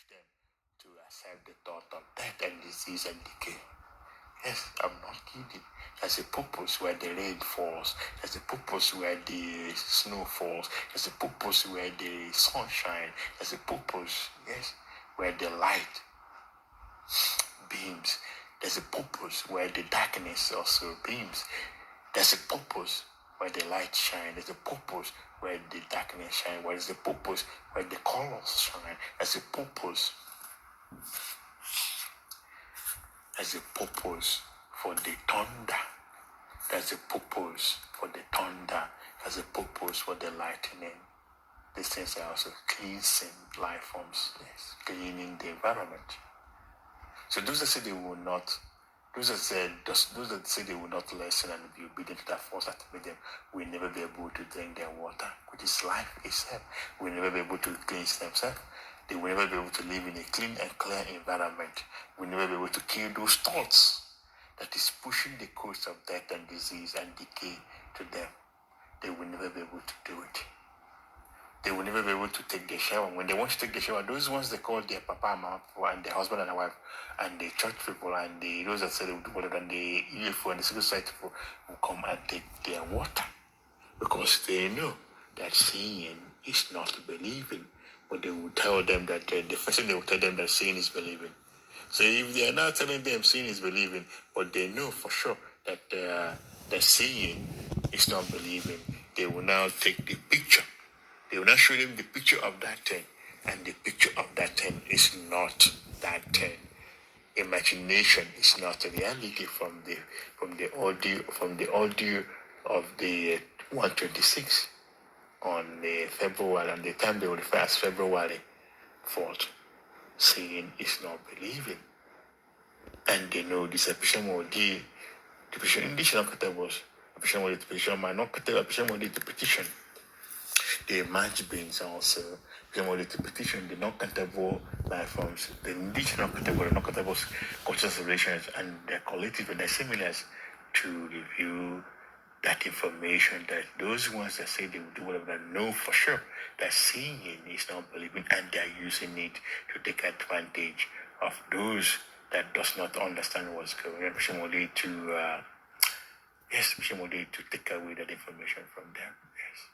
push them to accept the thought of death and disease and decay. Yes, I'm not kidding. There's a purpose where the rain falls. There's a purpose where the snow falls. There's a purpose where the sun shines. There's a purpose, yes, where the light beams. There's a purpose where the darkness also beams. There's a purpose where the light shines. There's a purpose where the darkness shines. There's a purpose where the colors shine. There's a purpose. There's a purpose for the thunder. There's a purpose for the thunder. There's a purpose for the lightning. These things are also cleansing life forms, yes, cleaning the environment. So those that say they will not, those that say they will not listen and be obedient to that force that made them, will never be able to drink their water, which is life itself. Will never be able to cleanse themselves. They will never be able to live in a clean and clear environment. Will never be able to kill those thoughts that is pushing the course of death and disease and decay to them. They will never be able to do it. They will never be able to take their shower. When they want to take the shower, those ones they call their papa and mama and their husband and their wife and the church people and those that say they will do whatever and the UFO and the civil society people will come and take their water because they know that seeing is not believing. But they will tell them that the first thing they will tell them that seeing is believing. So if they are not telling them seeing is believing, but they know for sure that the seeing is not believing, they will now take the picture. They will not show them the picture of that thing, and the picture of that thing is not that thing. Imagination is not a reality from the audio of the 126 on the February, and the time they will refer as February 4th. Seeing is not believing, and they know this petition the petition English not countables. The petition might not countables. The petition. The match beings also to petition the non-countable life forms, the indigenous non-countable conscious relations, and their collective and their similars to review that information, that those ones that say they will do whatever, that know for sure that seeing is not believing, and they are using it to take advantage of those that does not understand what's going on, to take away that information from them. Yes.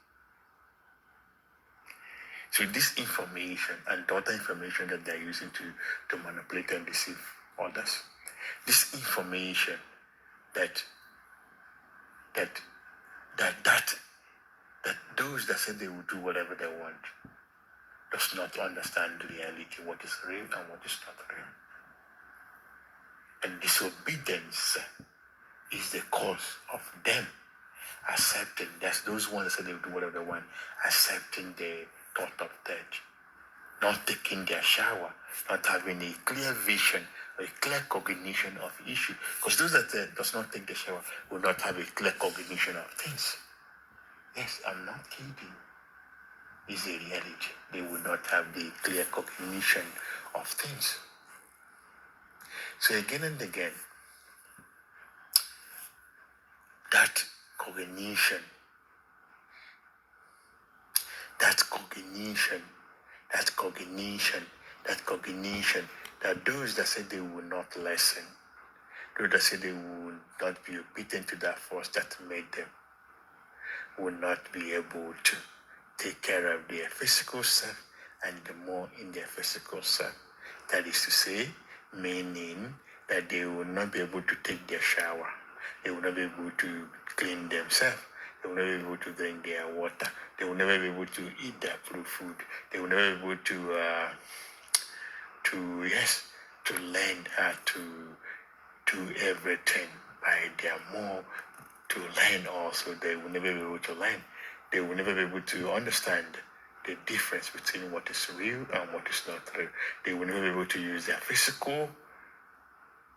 So this information and the other information that they're using to manipulate and deceive others, this information that those that say they will do whatever they want does not understand the reality, what is real and what is not real. And disobedience is the cause of them accepting, that's those ones that say they will do whatever they want, accepting the thought of death, not taking their shower, not having a clear vision, a clear cognition of issue. Because those that does not take the shower will not have a clear cognition of things. Yes, I'm not kidding. It's a reality. They will not have the clear cognition of things. So again and again, that cognition, that those that say they will not listen, those that say they will not be obedient to that force that made them, will not be able to take care of their physical self and the more in their physical self. That is to say, meaning that they will not be able to take their shower, they will not be able to clean themselves, they will never be able to drink their water, they will never be able to eat their food, they will never be able to learn how to do everything by their more, to learn also. They will never be able to learn. They will never be able to understand the difference between what is real and what is not real. They will never be able to use their physical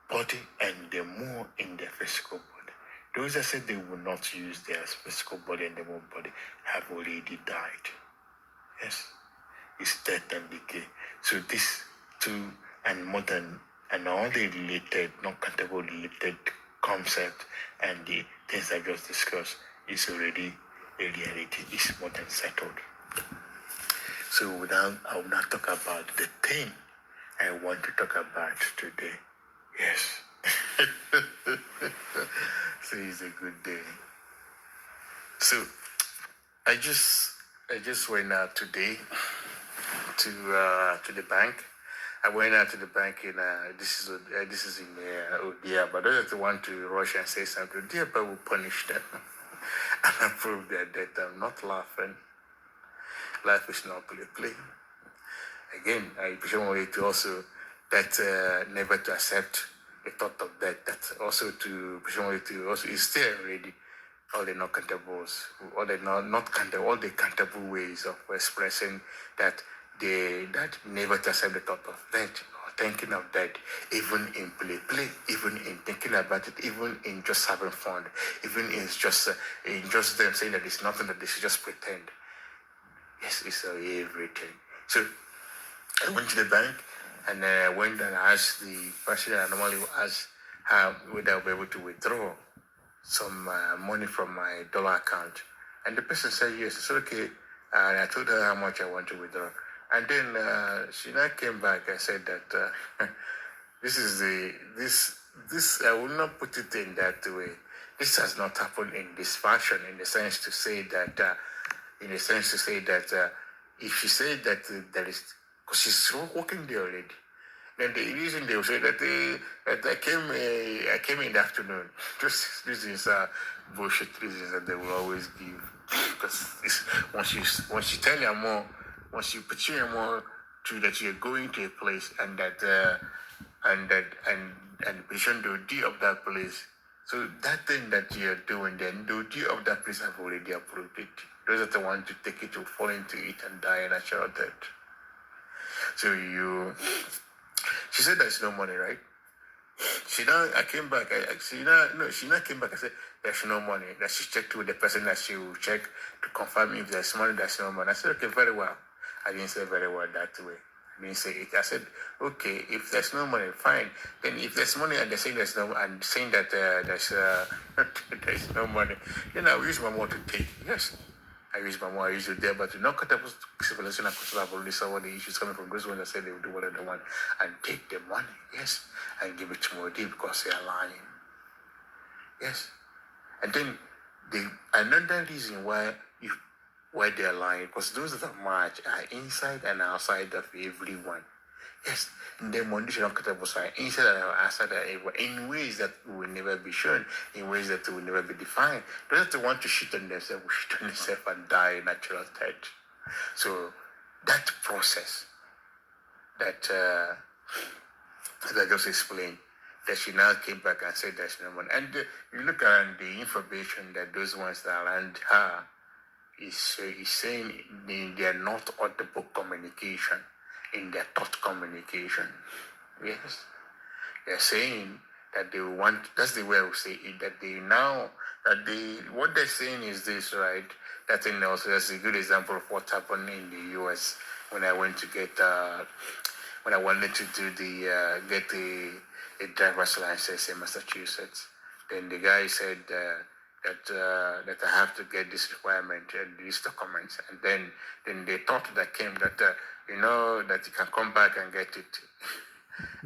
body and the more in their physical body. Those that said they will not use their physical body and their more body have already died. Yes, it's death and decay. So this two and modern and all the related, non-countable related concept and the things I just discussed is already a reality. It's more than settled. So I will not talk about the thing I want to talk about today. Yes. So it's a good day. So I just went out today to the bank. I went out to the bank in this is in Odia, but I don't want to rush and say something. Dear, but will punish them and I prove that I'm not laughing. Life is not play. Again, I appreciate way to also that never to accept the thought of that. That also to appreciate way to also is still already all the not countables, all the not countable, all the countable ways of expressing that that never to accept the thought of that or thinking of that, even in play, even in thinking about it, even in just having fun, even in just them saying that it's nothing, that they should just pretend. Yes, it's everything. So I went to the bank and I went and asked the person I normally ask whether I'll be able to withdraw some money from my dollar account. And the person said yes. It's okay. And I told her how much I want to withdraw. And then she now came back and said that this I will not put it in that way. This has not happened in this fashion, in the sense to say that if she said that there is, because she's working there already, then the reason they will say that that I came in the afternoon. This is bullshit reasons that they will always give, because once you tell them more, once you put you more to that you're going to a place and that and the position the deal of that place. So that thing that you're doing, then the deal of that place have already approved it. Those that want to take it to fall into it and die a natural death. So she said there's no money, right? I came back. She not came back and said there's no money. That she checked with the person that she will check to confirm if there's money, there's no money. I said, okay, very well. I didn't say very well that way. I didn't say it. I said, okay, if there's no money, fine. Then if there's money and they're saying there's no, and saying that there's no money, then I will use my mouth to take. Yes. I use my mouth, I use it there, but to not cut up civilization and cultural have already saw what the issues coming from those ones that say they will do whatever they want and take the money, yes, and give it to Modi because they are lying. Yes. And then another reason why they are lying, because those that are march are inside and outside of everyone. Yes, the money should not cut up inside and outside of everyone in ways that will never be shown, in ways that will never be defined. Those that want to shit on themselves will shit on themselves and die a natural death. So that process that I just explained, that she now came back and said there's no money. And you look around the information that those ones that are around her is saying they are not audible communication in their thought communication. Yes. They're saying that they want, that's the way I would say it, that they now, what they're saying is this, right? That thing also, that's a good example of what happened in the US when I went to get, when I wanted to do get a driver's license in Massachusetts. Then the guy said that I have to get this requirement and these documents. And then they thought that came that, that you can come back and get it.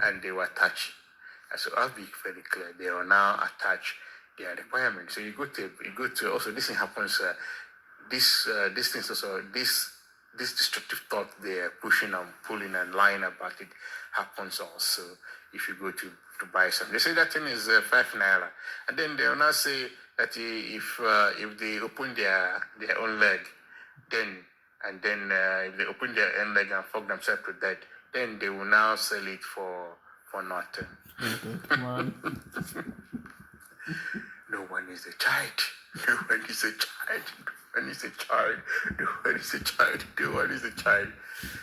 And they were attached. So I'll be very clear. They are now attached their requirements. So you go to also this thing happens. This thing also this destructive thought they are pushing and pulling and lying about it happens also if you go to buy something. They say that thing is 5 naira, and then they will now say that if they open their own leg, then if they open their own leg and fuck themselves to that, then they will now sell it for nothing. No one is a child. No one is a child. No one is a child. No one is a child. No one is a child.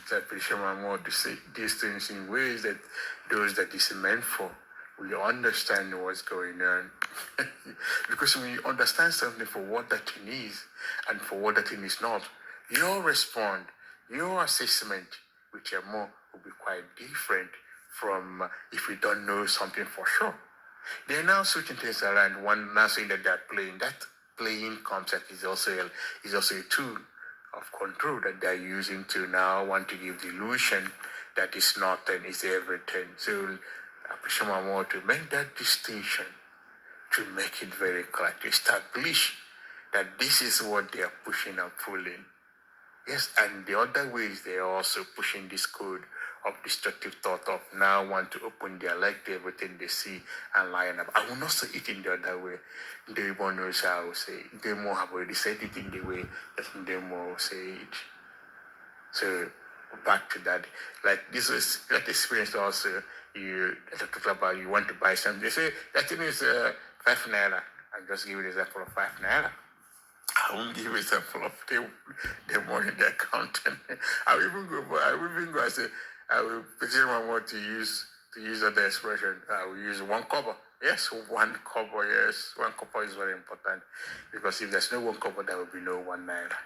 So I appreciate my mom to say these things in ways that those that is meant for will understand what's going on. Because when you understand something for what that thing is and for what that thing is not, your response, your assessment with your mom will be quite different from if you don't know something for sure. They're now switching things around. One now saying that they're playing. That playing concept is also a tool of control that they're using to now want to give the illusion that is nothing is everything. So I push more to make that distinction, to make it very clear, to establish that this is what they are pushing and pulling. Yes, and the other ways they are also pushing this code of destructive thought of now want to open their leg to everything they see and line up. I will not say it in the other way. Demo knows how I will say it. Demo have already said it in the way that Demo will say it. So back to that. Like this was that experience also you talk about you want to buy something. They say that thing is 5 naira. I just give you an example of 5 naira. I won't give example of the money in the account. I will even go and say I will petition my word to use other expression. I will use 1 kobo. Yes, 1 kobo, yes. 1 kobo is very important. Because if there's no 1 kobo, there will be no 1 naira.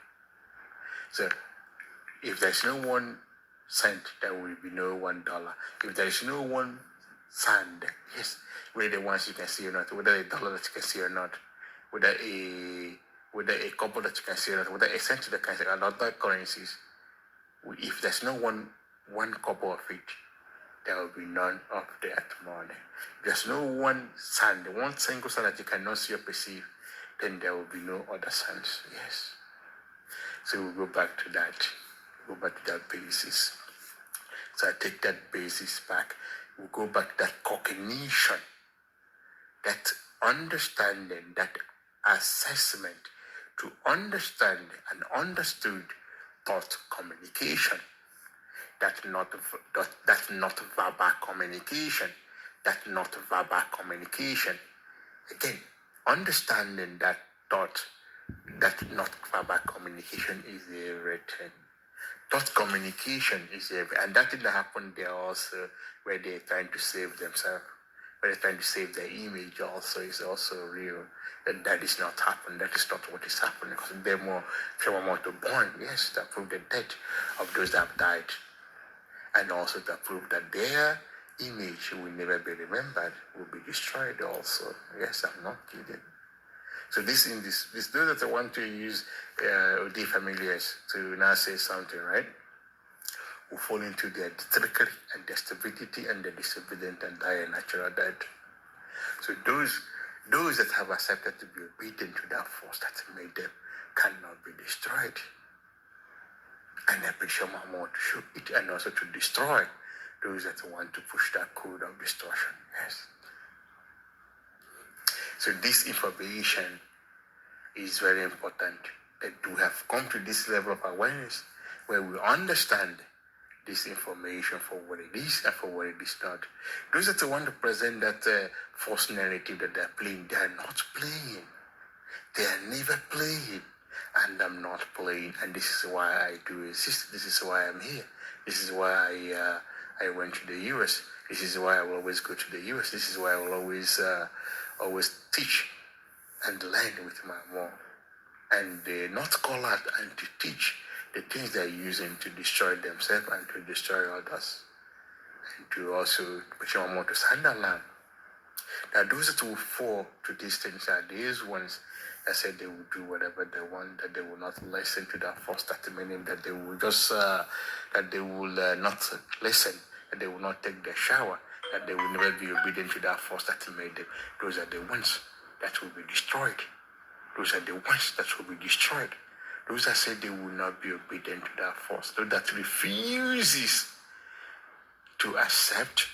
So if there's no 1 cent, there will be no $1. If there is no 1 sand, yes, whether the ones you can see or not, whether a dollar that you can see or not, whether a couple that you can see or not, whether a cent that you can see or not, other currencies, if there's no one couple of it, there will be none of that money. If there's no 1 sand, 1 single sand that you cannot see or perceive, then there will be no other sands. Yes. So we'll go back to that. Go back to that basis. So I take that basis back. We'll go back to that cognition, that understanding, that assessment to understand and understood thought communication. That's not verbal communication. That's not verbal communication. Again, understanding that thought, that not verbal communication is everything. Thought communication is everything. And that thing that happened there also, where they're trying to save themselves, where they're trying to save their image also is also real. That is not happening. That is not what is happening. Because they're more to born, yes, to prove the death of those that have died. And also to prove that their image will never be remembered, will be destroyed also. Yes, I'm not kidding. So this those that want to use the familiars to now say something, right? Will fall into their trickery and their stupidity and the disobedient and die a natural death. So those that have accepted to be obedient to that force that made them cannot be destroyed. And I appreciate more to show it and also to destroy those that want to push that code of destruction. Yes. So this information is very important, that we have come to this level of awareness where we understand this information for what it is and for what it is not. Those that want to present that false narrative that they're playing, they are not playing. They are never playing. And I'm not playing. And this is why I do exist. This is why I'm here. This is why I went to the US. This is why I will always go to the US. This is why I will always teach and learn with my mom. And not call out and to teach the things they're using to destroy themselves and to destroy others. And to also push my mom to stand alone. That those that will fall to these things are these ones that said they will do whatever they want, that they will not listen to that force, that meaning that they will just, that they will not listen, that they will not take their shower, that they will never be obedient to that force that made them. Those are the ones that will be destroyed. Those are the ones that will be destroyed. Those that say they will not be obedient to that force. Those that refuses to accept